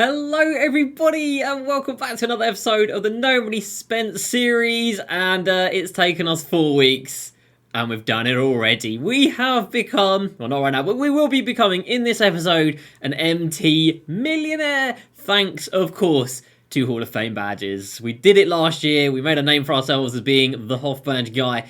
Hello everybody and welcome back to another episode of the No Money Spent series, and it's taken us 4 weeks and we've done it already. We have become, well not right now, but we will be becoming in this episode an MT millionaire, thanks of course to Hall of Fame badges. We did it last year, we made a name for ourselves as being the Hoff badge guy.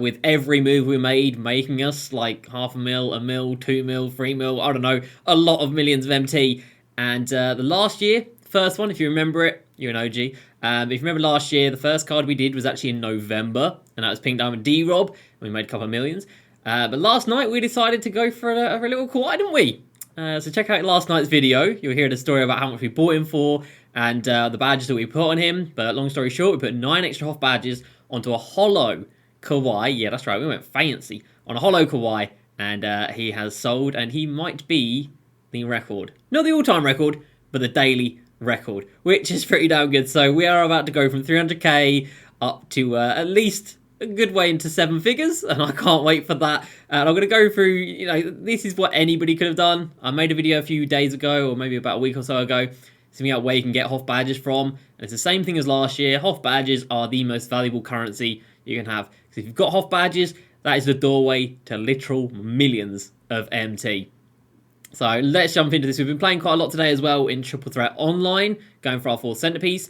With every move we made, making us like $500,000, $1 mil, $2 mil, $3 mil, I don't know, a lot of millions of MT. And the last year, first one, if you remember it, you're an OG. If you remember last year, the first card we did was actually in November, and that was Pink Diamond D-Rob, and we made a couple of millions. But last night, we decided to go for a little Kawhi, didn't we? So check out last night's video. You'll hear the story about how much we bought him for, and the badges that we put on him. But long story short, we put 9 extra Hoff badges onto a Holo Kawhi. Yeah, that's right, we went fancy on a Holo Kawhi, and he has sold, and he might be the record. Not the all-time record, but the daily record, which is pretty damn good. So we are about to go from 300k up to at least a good way into 7 figures, and I can't wait for that. And I'm going to go through, this is what anybody could have done. I made a video a few days ago, or maybe about a week or so ago, something out where you can get Hoff badges from. And it's the same thing as last year. Hoff badges are the most valuable currency you can have. Because if you've got Hoff badges, that is the doorway to literal millions of MT. So let's jump into this. We've been playing quite a lot today as well in Triple Threat Online, going for our 4th centerpiece.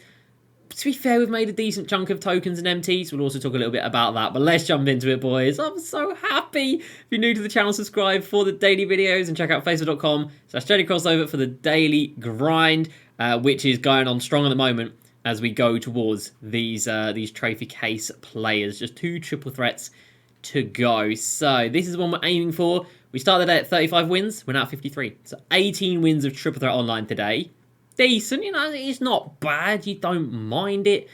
To be fair, we've made a decent chunk of tokens and MTs. We'll also talk a little bit about that, but let's jump into it, boys. I'm so happy. If you're new to the channel, subscribe for the daily videos and check out facebook.com/JDCrossover for the daily grind, which is going on strong at the moment as we go towards these trophy case players. Just 2 triple threats to go. So this is one we're aiming for. We started at 35 wins, we're now at 53. So 18 wins of Triple Threat Online today. Decent, it's not bad, you don't mind it.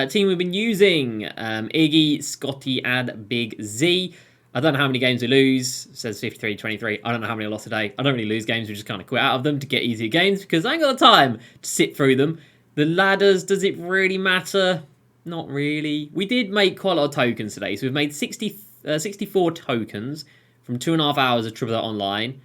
Team we've been using, Iggy, Scotty, and Big Z. I don't know how many games we lose, it says 53-23. I don't know how many I lost today. I don't really lose games, we just kind of quit out of them to get easier games because I ain't got the time to sit through them. The ladders, does it really matter? Not really. We did make quite a lot of tokens today, so we've made 64 tokens from 2.5 hours of Triple Threat Online,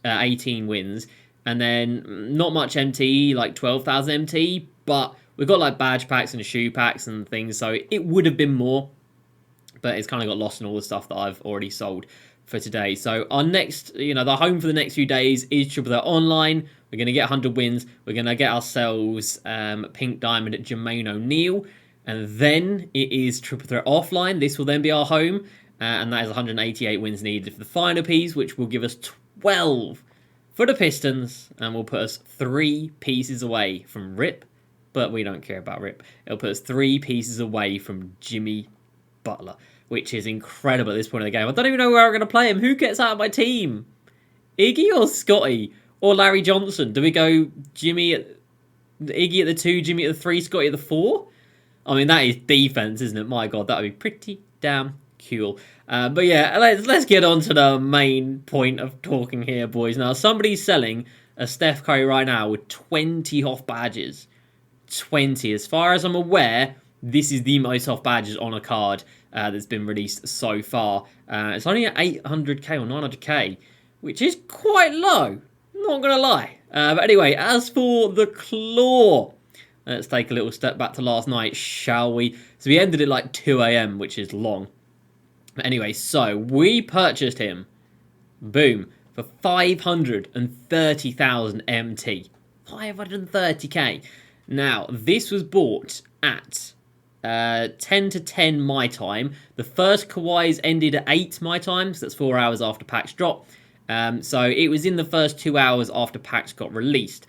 18 wins, and then not much MT, like 12,000 MT, but we've got like badge packs and shoe packs and things, so it would have been more, but it's kind of got lost in all the stuff that I've already sold for today. So our next, the home for the next few days is Triple Threat Online. We're going to get 100 wins. We're going to get ourselves Pink Diamond at Jermaine O'Neal, and then it is Triple Threat Offline. This will then be our home. And that is 188 wins needed for the final piece, which will give us 12 for the Pistons, and will put us 3 pieces away from Rip, but we don't care about Rip. It'll put us 3 pieces away from Jimmy Butler, which is incredible at this point of the game. I don't even know where I'm going to play him. Who gets out of my team? Iggy or Scotty? Or Larry Johnson? Do we go Iggy at the 2, Jimmy at the 3, Scotty at the 4? I mean, that is defense, isn't it? My God, that would be pretty damn cool. But yeah, let's get on to the main point of talking here, boys. Now, somebody's selling a Steph Curry right now with 20 Hoff badges. 20. As far as I'm aware, this is the most Hoff badges on a card that's been released so far. It's only at 800k or 900k, which is quite low. Not going to lie. But anyway, as for the Claw, let's take a little step back to last night, shall we? So we ended at like 2 a.m., which is long. But anyway, so we purchased him, boom, for 530,000 MT. 530k. Now, this was bought at 10 to 10 my time. The first Kawhis ended at 8 my time, so that's 4 hours after packs drop. So it was in the first 2 hours after packs got released.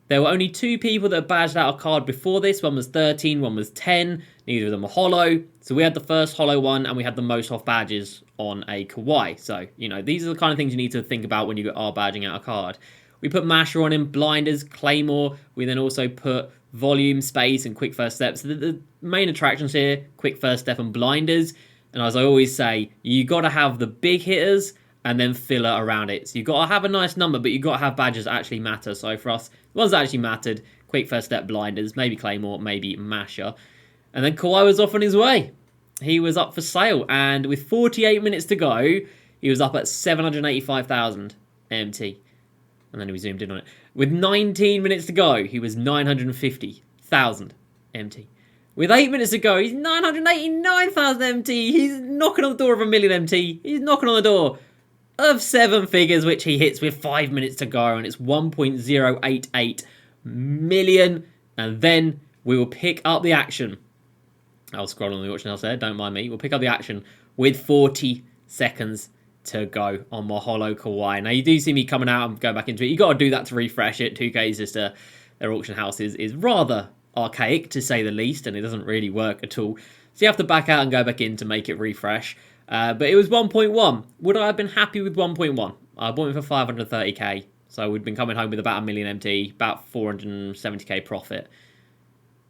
There were only 2 people that badged out a card before this. One was 13, one was 10. Neither of them were Holo. So we had the first Holo one, and we had the most Hoff badges on a Kawhi. So, these are the kind of things you need to think about when you are badging out a card. We put Masher on him, Blinders, Claymore. We then also put Volume, Space, and Quick First Steps. So the main attractions here, Quick First Step and Blinders. And as I always say, you got to have the big hitters and then filler around it. So you've got to have a nice number, but you've got to have badges that actually matter. So for us, the ones that actually mattered, Quick First Step, Blinders, maybe Claymore, maybe Masher. And then Kawhi was off on his way. He was up for sale, and with 48 minutes to go, he was up at 785,000 MT. And then we zoomed in on it. With 19 minutes to go, he was 950,000 MT. With 8 minutes to go, he's 989,000 MT. He's knocking on the door of 1,000,000 MT. He's knocking on the door of 7 figures, which he hits with 5 minutes to go. And it's 1.088 million. And then we will pick up the action. I'll scroll on the auction house there. Don't mind me. We'll pick up the action with 40 seconds to go on my Holo Kawhi. Now, you do see me coming out and going back into it. You got to do that to refresh it. 2K's just their auction house is rather archaic, to say the least, and it doesn't really work at all. So you have to back out and go back in to make it refresh. But it was 1.1. Would I have been happy with 1.1? I bought it for 530k. So we'd been coming home with about 1,000,000 MT, about 470k profit.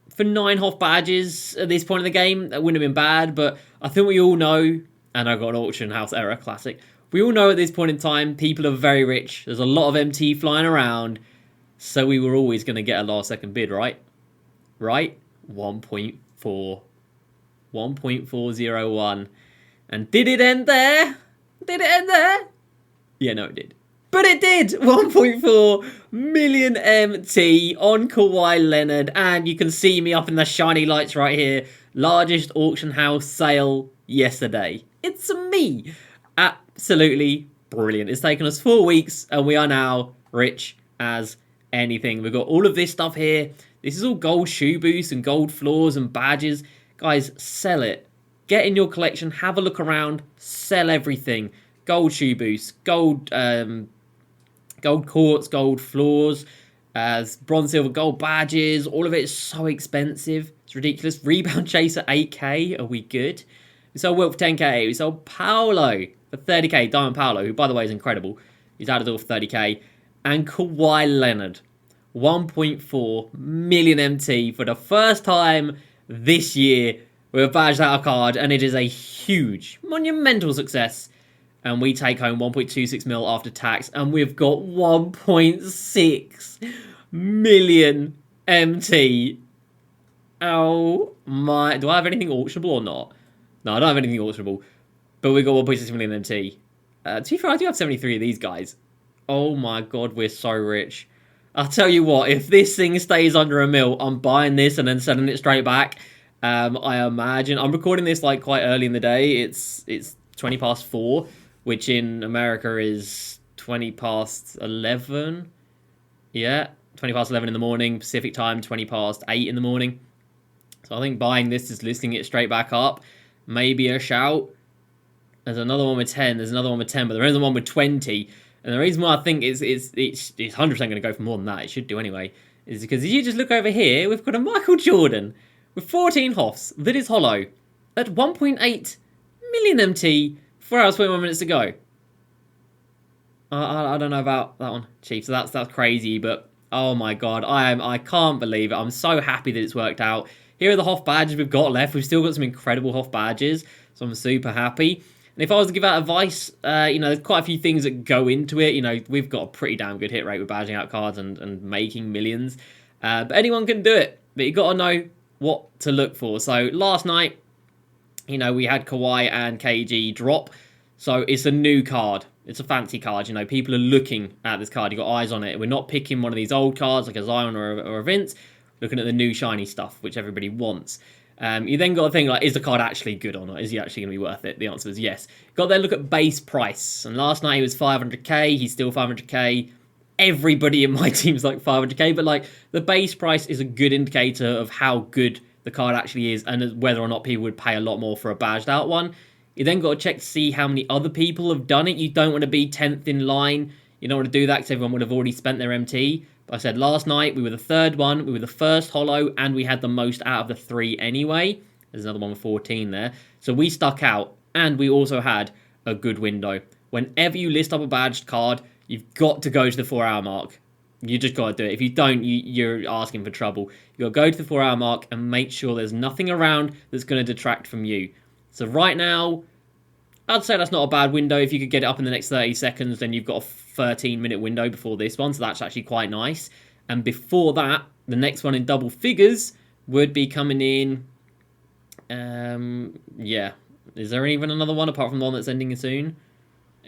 For 9 HOF badges at this point in the game, that wouldn't have been bad, but I think we all know, and I got an auction house error, classic. We all know at this point in time, people are very rich. There's a lot of MT flying around, so we were always going to get a last second bid, right? Right? 1.4. 1.401. And did it end there? Did it end there? Yeah, no, it did. But it did! 1.4 million MT on Kawhi Leonard. And you can see me up in the shiny lights right here. Largest auction house sale yesterday. It's me. Absolutely brilliant. It's taken us 4 weeks and we are now rich as anything. We've got all of this stuff here. This is all gold shoe boosts and gold floors and badges. Guys, sell it. Get in your collection. Have a look around. Sell everything. Gold shoe boosts. Gold courts, gold floors, bronze, silver, gold badges. All of it is so expensive. It's ridiculous. Rebound chaser 8k. Are we good? We sold Wilt for 10k. We sold Paolo for 30k. Diamond Paolo, who by the way is incredible. He's out of the door for 30k. And Kawhi Leonard, 1.4 million MT for the first time this year. We've badged out a card, and it is a huge, monumental success. And we take home 1.26 mil after tax, and we've got 1.6 million MT. Oh my! Do I have anything auctionable or not? No, I don't have anything auctionable. But we got 1.6 million MT. To be fair, I do have 73 of these guys. Oh my god, we're so rich. I'll tell you what, if this thing stays under a mil, I'm buying this and then selling it straight back. I imagine I'm recording this like quite early in the day. It's 20 past 4. Which in America is 20 past 11. Yeah, 20 past 11 in the morning. Pacific time, 20 past 8 in the morning. So I think buying this is listing it straight back up. Maybe a shout. There's another one with 10. There's another one with 10, but there is one with 20. And the reason why I think it's 100% going to go for more than that, it should do anyway, is because if you just look over here, we've got a Michael Jordan with 14 HOFs that is hollow at 1.8 million MT. 4 hours, 21 minutes to go. I don't know about that one, Chief. So that's crazy, but oh my god, I can't believe it. I'm so happy that it's worked out. Here are the HOF badges we've got left. We've still got some incredible HOF badges, so I'm super happy. And if I was to give out advice, there's quite a few things that go into it. We've got a pretty damn good hit rate with badging out cards and making millions. But anyone can do it. But you got to know what to look for. So last night, we had Kawhi and KG drop. So it's a new card. It's a fancy card. People are looking at this card. You've got eyes on it. We're not picking one of these old cards like a Zion or a Vince. Looking at the new shiny stuff, which everybody wants. You then got to think, is the card actually good or not? Is he actually going to be worth it? The answer is yes. Got to then look at base price. And last night he was 500k. He's still 500k. Everybody in my team's like 500k. But the base price is a good indicator of how good the card actually is and whether or not people would pay a lot more for a badged out one. You then got to check to see how many other people have done it. You don't want to be 10th in line. You don't want to do that because everyone would have already spent their MT. But I said last night we were the third one. We were the first holo and we had the most out of the 3 anyway. There's another one with 14 there. So we stuck out and we also had a good window. Whenever you list up a badged card, you've got to go to the 4-hour mark. You just got to do it. If you don't, you're asking for trouble. You got to go to the 4-hour mark and make sure there's nothing around that's going to detract from you. So right now, I'd say that's not a bad window. If you could get it up in the next 30 seconds, then you've got a 13-minute window before this one. So that's actually quite nice. And before that, the next one in double figures would be coming in. Yeah. Is there even another one apart from the one that's ending soon?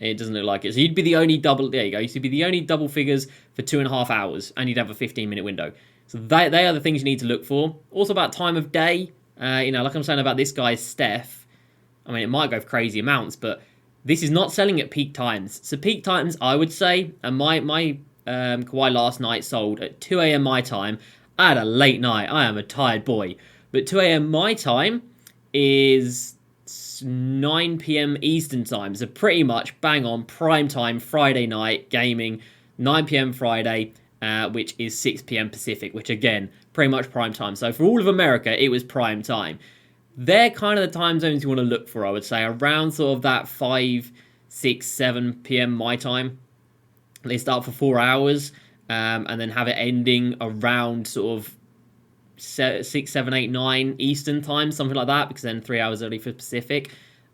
It doesn't look like it. So you'd be the only double... There you go. You'd be the only double figures for 2.5 hours, and you'd have a 15-minute window. So they are the things you need to look for. Also about time of day. You know, like I'm saying about this guy, Steph. I mean, it might go for crazy amounts, but this is not selling at peak times. So peak times, I would say, and my Kawhi last night sold at 2 a.m. my time. I had a late night. I am a tired boy. But 2 a.m. my time is 9 p.m. Eastern time. So pretty much bang on prime time Friday night gaming, 9 p.m. Friday, which is 6 p.m. Pacific, which again, pretty much prime time. So for all of America, it was prime time. They're kind of the time zones you want to look for, I would say, around sort of that 5, 6, 7 p.m. my time. They start for 4 hours, and then have it ending around sort of 6, 7, 8, 9 Eastern time, something like that, because then 3 hours early for Pacific.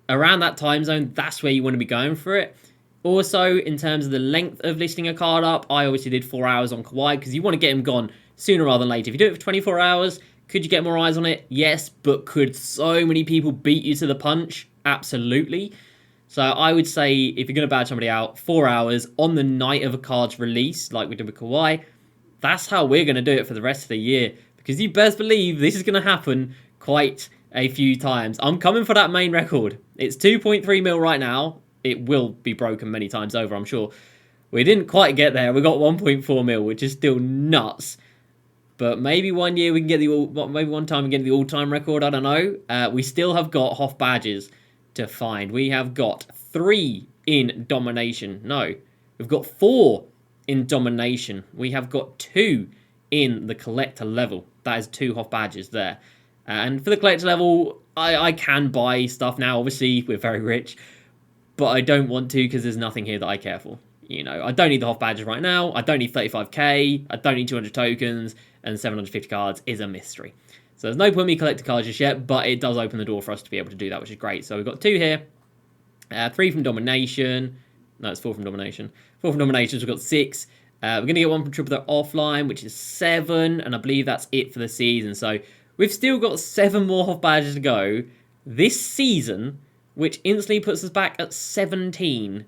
Around that time zone, that's where you want to be going for it. Also, in terms of the length of listing a card up, I obviously did 4 hours on Kawhi, because you want to get him gone sooner rather than later. If you do it for 24 hours, could you get more eyes on it? Yes, but could so many people beat you to the punch? Absolutely. So I would say, if you're going to badge somebody out, 4 hours on the night of a card's release, like we did with Kawhi, that's how we're going to do it for the rest of the year. Because you best believe this is going to happen quite a few times. I'm coming for that main record. It's 2.3 mil right now. It will be broken many times over, I'm sure. We didn't quite get there. We got 1.4 mil, which is still nuts. But maybe one year we can get maybe one time we can get the all-time record. I don't know. We still have got Hoff badges to find. We have got 3 in domination. No, we've got 4 in domination. We have got 2 in the collector level. That is 2 Hoff badges there. And for the collector level, I can buy stuff now. Obviously, we're very rich, but I don't want to because there's nothing here that I care for. You know, I don't need the Hoff badges right now. I don't need 35k. I don't need 200 tokens. And 750 cards is a mystery. So there's no point in me collecting cards just yet, but it does open the door for us to be able to do that, which is great. So we've got 2 here. 3 from domination. No, it's 4 from domination. 4 from dominations. We've got 6. We're going to get 1 from triple threat offline, which is 7. And I believe that's it for the season. So we've still got 7 more Hoff badges to go this season, which instantly puts us back at 17,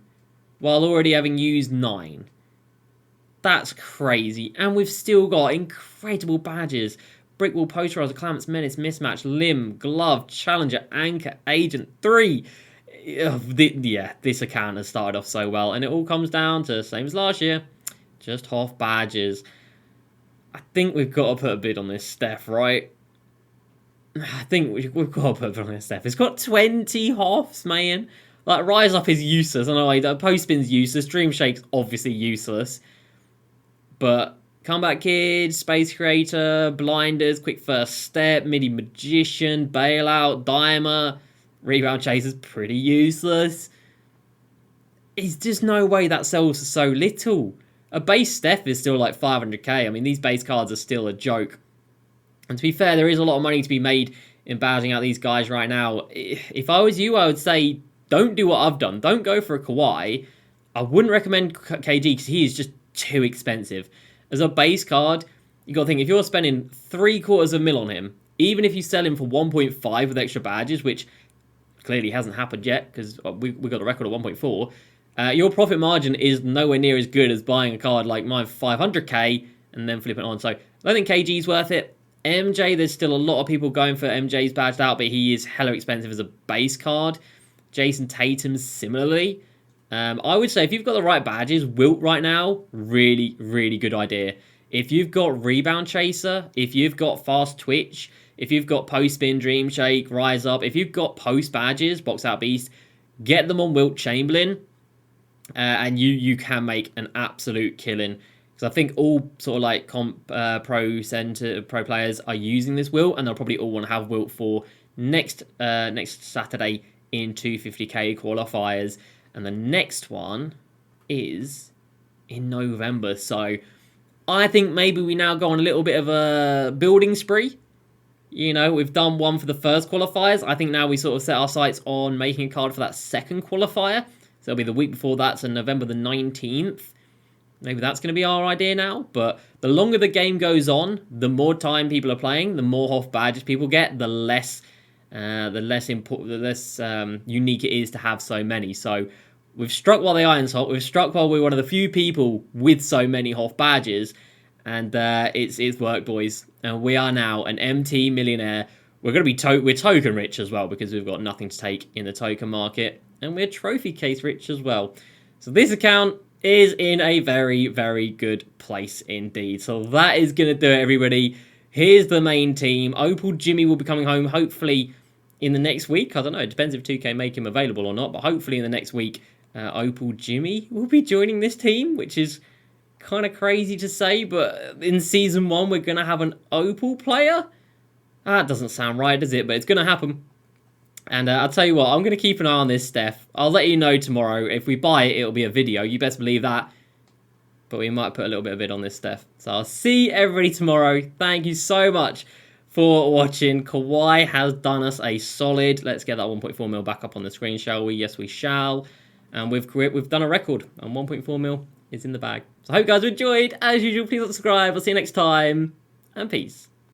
while already having used 9. That's crazy. And we've still got incredible badges. Brickwall, Posterizer, Clamps, Menace, Mismatch, Limb, Glove, Challenger, Anchor, Agent 3. Yeah, this account has started off so well. And it all comes down to, same as last year, just Hoff badges. I think we've got to put a bid on this Steph, right? I think we've got to put a bid on this Steph. It's got 20 Hoffs, man. Like, Rise Up is useless. I know, Post Spin's useless. Dream Shake's obviously useless. But Comeback Kid, Space Creator, Blinders, Quick First Step, Midi Magician, Bailout, Dimer, Rebound Chaser's pretty useless. There's just no way that sells for so little. A base Steph is still like 500k. I mean, these base cards are still a joke. And to be fair, there is a lot of money to be made in badging out these guys right now. If I was you, I would say, don't do what I've done. Don't go for a Kawhi. I wouldn't recommend KG because he is just too expensive. As a base card, you got to think, if you're spending 3/4 mil on him, even if you sell him for 1.5 with extra badges, which clearly hasn't happened yet because we got a record of 1.4, your profit margin is nowhere near as good as buying a card like mine for 500k and then flipping it on. So I don't think KG's worth it. MJ, there's still a lot of people going for MJ's badged out, but he is hella expensive as a base card. Jason Tatum similarly. I would say if you've got the right badges, Wilt right now, really, really good idea. If you've got Rebound Chaser, if you've got Fast Twitch, if you've got Post Spin, Dream Shake, Rise Up, if you've got Post badges, Box Out Beast, get them on Wilt Chamberlain, and you can make an absolute killing. Because I think all sort of like pro players are using this Wilt, and they'll probably all want to have Wilt for next Saturday in 250k qualifiers. And the next one is in November. So I think maybe we now go on a little bit of a building spree. You know, we've done one for the first qualifiers. I think now we sort of set our sights on making a card for that second qualifier. So it'll be the week before that, so November the 19th. Maybe that's going to be our idea now. But the longer the game goes on, the more time people are playing, the more Hoff badges people get, the less unique it is to have so many. So We've struck while the iron's hot. We've struck while we're one of the few people with so many Hoff badges. And it's worked, boys. And we are now an MT millionaire. We're going to be we're token rich as well because we've got nothing to take in the token market. And we're trophy case rich as well. So this account is in a very, very good place indeed. So that is going to do it, everybody. Here's the main team. Opal Jimmy will be coming home hopefully in the next week. I don't know. It depends if 2K make him available or not. But hopefully in the next week, Opal Jimmy will be joining this team, which is kind of crazy to say. But in Season 1, we're going to have an Opal player. That doesn't sound right, does it? But it's going to happen. And I'll tell you what, I'm going to keep an eye on this, Steph. I'll let you know tomorrow. If we buy it, it'll be a video. You best believe that. But we might put a little bit of it on this, Steph. So I'll see everybody tomorrow. Thank you so much for watching. Kawhi has done us a solid. Let's get that 1.4 mil back up on the screen, shall we? Yes, we shall. And we've done a record. And 1.4 mil is in the bag. So I hope you guys enjoyed. As usual, please subscribe. I'll see you next time. And peace.